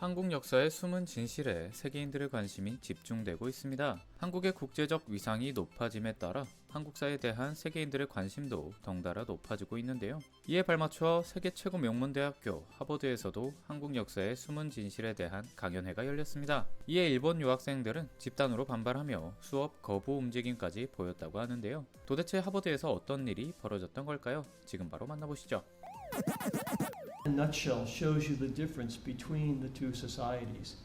한국 역사의 숨은 진실에 세계인들의 관심이 집중되고 있습니다. 한국의 국제적 위상이 높아짐에 따라 한국사에 대한 세계인들의 관심도 덩달아 높아지고 있는데요. 이에 발맞춰 세계 최고 명문대학교 하버드에서도 한국 역사의 숨은 진실에 대한 강연회가 열렸습니다. 이에 일본 유학생들은 집단으로 반발하며 수업 거부 움직임까지 보였다고 하는데요. 도대체 하버드에서 어떤 일이 벌어졌던 걸까요? 지금 바로 만나보시죠. In a nutshell, shows you the difference between the two societies.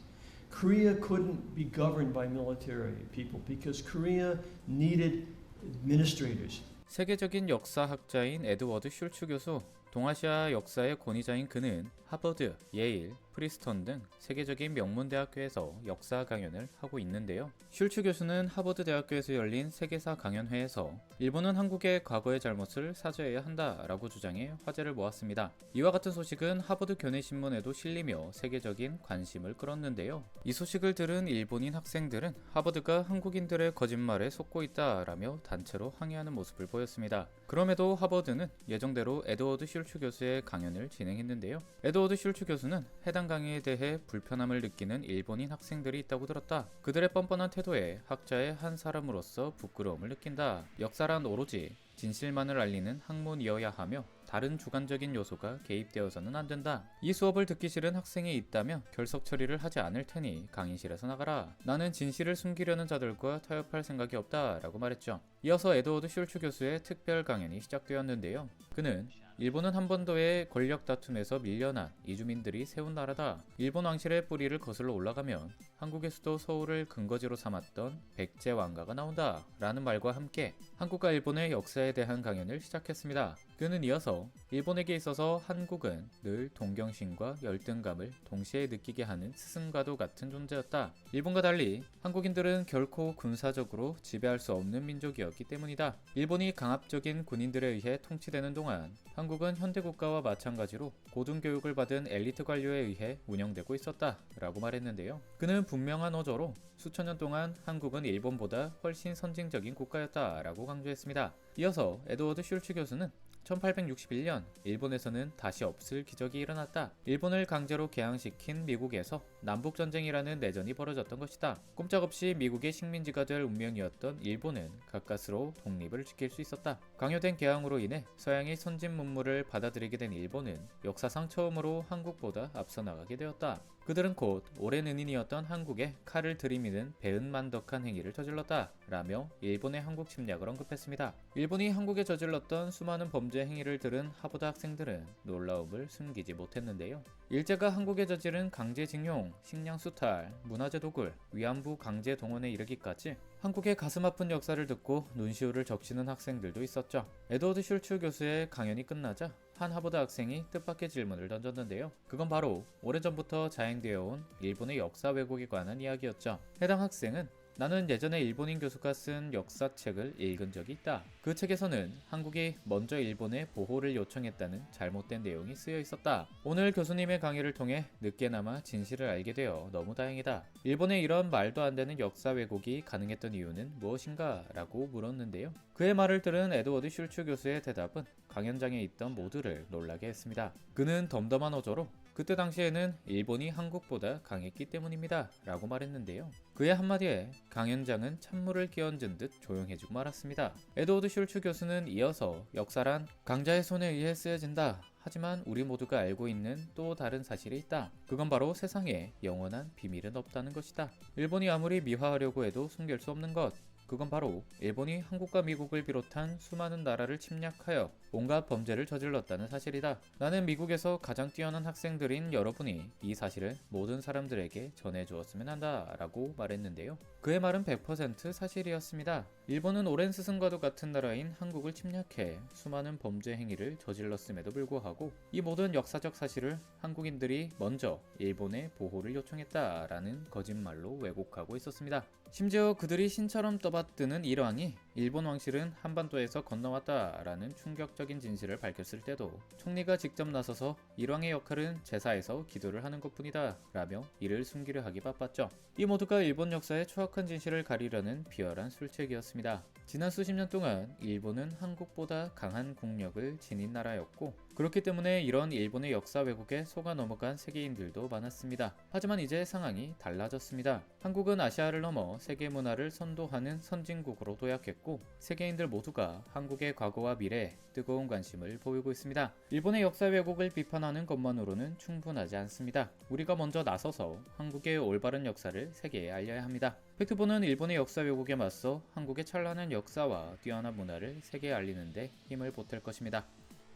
Korea couldn't be governed by military people because Korea needed administrators. 세계적인 역사학자인 에드워드 슐츠 교수, 동아시아 역사의 권위자인 그는 하버드, 예일, 프리스턴 등 세계적인 명문대학교에서 역사 강연을 하고 있는데요. 슐츠 교수는 하버드 대학교에서 열린 세계사 강연회에서 일본은 한국의 과거의 잘못을 사죄해야 한다라고 주장해 화제를 모았습니다. 이와 같은 소식은 하버드 교내신문에도 실리며 세계적인 관심을 끌었는데요. 이 소식을 들은 일본인 학생들은 하버드가 한국인들의 거짓말에 속고 있다라며 단체로 항의하는 모습을 보였습니다. 그럼에도 하버드는 예정대로 에드워드 슐츠 교수의 강연을 진행했는데요. 에드워드 슐츠 교수는 해당 강의에 대해 불편함을 느끼는 일본인 학생들이 있다고 들었다. 그들의 뻔뻔한 태도에 학자의 한 사람으로서 부끄러움을 느낀다. 역사란 오로지 진실만을 알리는 학문이어야 하며 다른 주관적인 요소가 개입되어서는 안 된다. 이 수업을 듣기 싫은 학생이 있다면 결석 처리를 하지 않을 테니 강의실에서 나가라. 나는 진실을 숨기려는 자들과 타협할 생각이 없다 라고 말했죠. 이어서 에드워드 슐츠 교수의 특별 강연이 시작되었는데요. 그는 일본은 한반도의 권력 다툼에서 밀려난 이주민들이 세운 나라다. 일본 왕실의 뿌리를 거슬러 올라가면 한국의 수도 서울을 근거지로 삼았던 백제 왕가가 나온다 라는 말과 함께 한국과 일본의 역사에 대한 강연을 시작했습니다. 그는 이어서 일본에게 있어서 한국은 늘 동경심과 열등감을 동시에 느끼게 하는 스승과도 같은 존재였다. 일본과 달리 한국인들은 결코 군사적으로 지배할 수 없는 민족이었기 때문이다. 일본이 강압적인 군인들에 의해 통치되는 동안 한국은 현대국가와 마찬가지로 고등교육을 받은 엘리트 관료에 의해 운영되고 있었다 라고 말했는데요. 그는 분명한 어조로 수천 년 동안 한국은 일본보다 훨씬 선진적인 국가였다 라고 강조했습니다. 이어서 에드워드 슐츠 교수는 1861년 일본에서는 다시 없을 기적이 일어났다. 일본을 강제로 개항시킨 미국에서 남북전쟁이라는 내전이 벌어졌던 것이다. 꼼짝없이 미국의 식민지가 될 운명이었던 일본은 가까스로 독립을 지킬 수 있었다. 강요된 개항으로 인해 서양의 선진 문물을 받아들이게 된 일본은 역사상 처음으로 한국보다 앞서 나가게 되었다. 그들은 곧 오랜 은인이었던 한국에 칼을 들이미는 배은만덕한 행위를 저질렀다 라며 일본의 한국 침략을 언급했습니다. 일본이 한국에 저질렀던 수많은 범죄 행위를 들은 하버드 학생들은 놀라움을 숨기지 못했는데요. 일제가 한국에 저지른 강제징용, 식량 수탈, 문화재 도굴, 위안부 강제 동원에 이르기까지 한국의 가슴 아픈 역사를 듣고 눈시울을 적시는 학생들도 있었죠. 에드워드 슐츠 교수의 강연이 끝나자 한 하버드 학생이 뜻밖의 질문을 던졌는데요. 그건 바로 오래전부터 자행되어 온 일본의 역사 왜곡에 관한 이야기였죠. 해당 학생은 나는 예전에 일본인 교수가 쓴 역사책을 읽은 적이 있다. 그 책에서는 한국이 먼저 일본에 보호를 요청했다는 잘못된 내용이 쓰여 있었다. 오늘 교수님의 강의를 통해 늦게나마 진실을 알게 되어 너무 다행이다. 일본에 이런 말도 안 되는 역사 왜곡이 가능했던 이유는 무엇인가? 라고 물었는데요. 그의 말을 들은 에드워드 슐츠 교수의 대답은 강연장에 있던 모두를 놀라게 했습니다. 그는 덤덤한 어조로 그때 당시에는 일본이 한국보다 강했기 때문입니다 라고 말했는데요. 그의 한마디에 강연장은 찬물을 끼얹은 듯 조용해지고 말았습니다. 에드워드 슐츠 교수는 이어서 역사란 강자의 손에 의해 쓰여진다. 하지만 우리 모두가 알고 있는 또 다른 사실이 있다. 그건 바로 세상에 영원한 비밀은 없다는 것이다. 일본이 아무리 미화하려고 해도 숨길 수 없는 것. 그건 바로 일본이 한국과 미국을 비롯한 수많은 나라를 침략하여 온갖 범죄를 저질렀다는 사실이다. 나는 미국에서 가장 뛰어난 학생들인 여러분이 이 사실을 모든 사람들에게 전해주었으면 한다 라고 말했는데요. 그의 말은 100% 사실이었습니다. 일본은 오랜 스승과도 같은 나라인 한국을 침략해 수많은 범죄 행위를 저질렀음에도 불구하고 이 모든 역사적 사실을 한국인들이 먼저 일본의 보호를 요청했다라는 거짓말로 왜곡하고 있었습니다. 심지어 그들이 신처럼 떠받드는 일왕이 일본 왕실은 한반도에서 건너왔다라는 충격적인 진실을 밝혔을 때도 총리가 직접 나서서 일왕의 역할은 제사에서 기도를 하는 것뿐이다 라며 이를 숨기려 하기 바빴죠. 이 모두가 일본 역사의 추악한 진실을 가리려는 비열한 술책이었습니다. 지난 수십 년 동안 일본은 한국보다 강한 국력을 지닌 나라였고 그렇기 때문에 이런 일본의 역사 왜곡에 속아 넘어간 세계인들도 많았습니다. 하지만 이제 상황이 달라졌습니다. 한국은 아시아를 넘어 세계 문화를 선도하는 선진국으로 도약했고 세계인들 모두가 한국의 과거와 미래에 뜨거운 관심을 보이고 있습니다. 일본의 역사 왜곡을 비판하는 것만으로는 충분하지 않습니다. 우리가 먼저 나서서 한국의 올바른 역사를 세계에 알려야 합니다. 팩트본은 일본의 역사 왜곡에 맞서 한국의 찬란한 역사와 뛰어난 문화를 세계에 알리는 데 힘을 보탤 것입니다.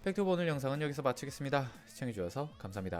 팩트본 오늘 영상은 여기서 마치겠습니다. 시청해주셔서 감사합니다.